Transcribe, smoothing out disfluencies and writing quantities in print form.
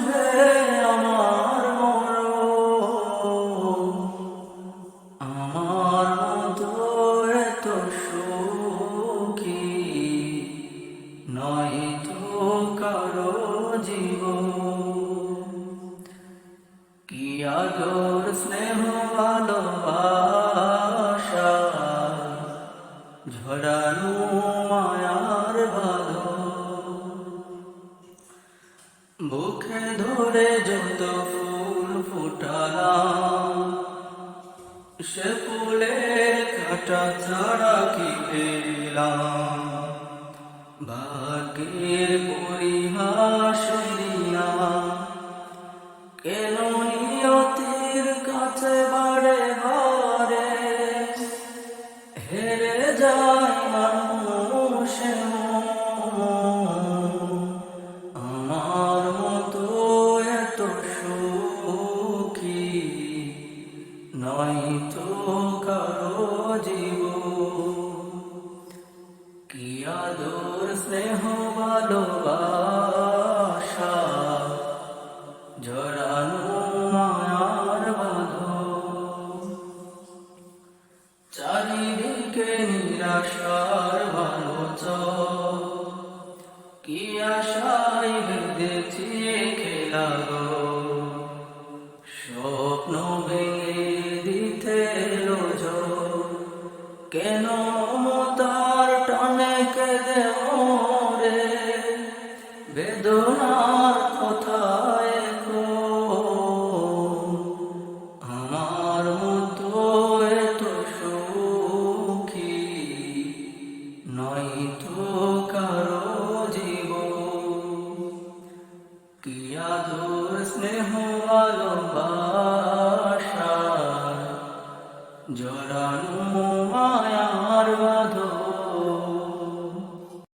হে আমার মরণ, আমার মতো এত সুখী নয় তো কারো জীবন। কি আদর স্নেহ ভালোবাসা ঝরানো মায়ার ভালো, বুকে ধরে যত ফুল ফুটালাম সে ফুলের কাঁটা ছাড়া কি পেলাম। ভাগ্যের পরিহাস দিয়া কেন নিয়তির কাছে বারে বারে হেরে যায় মানুষ। আমার মতো এত সুখী নয় তো কারো জীবন। কি আদর স্নেহ ভালোবাসা জড়ানো মায়ার বাঁধন, চারিদিকে নিরাশার ভালোচর, কি আশায় বেঁধেছি খেলা গো, স্বপ্ন ভেঙে দিতে রোজর। কেন মমতার টানে কেঁদে মরে বেদনার কথায় গো, আমার মতো এত সুখী নয় তো কারো জীবন। কি আদর স্নেহ ভালোবাসা জড়ানো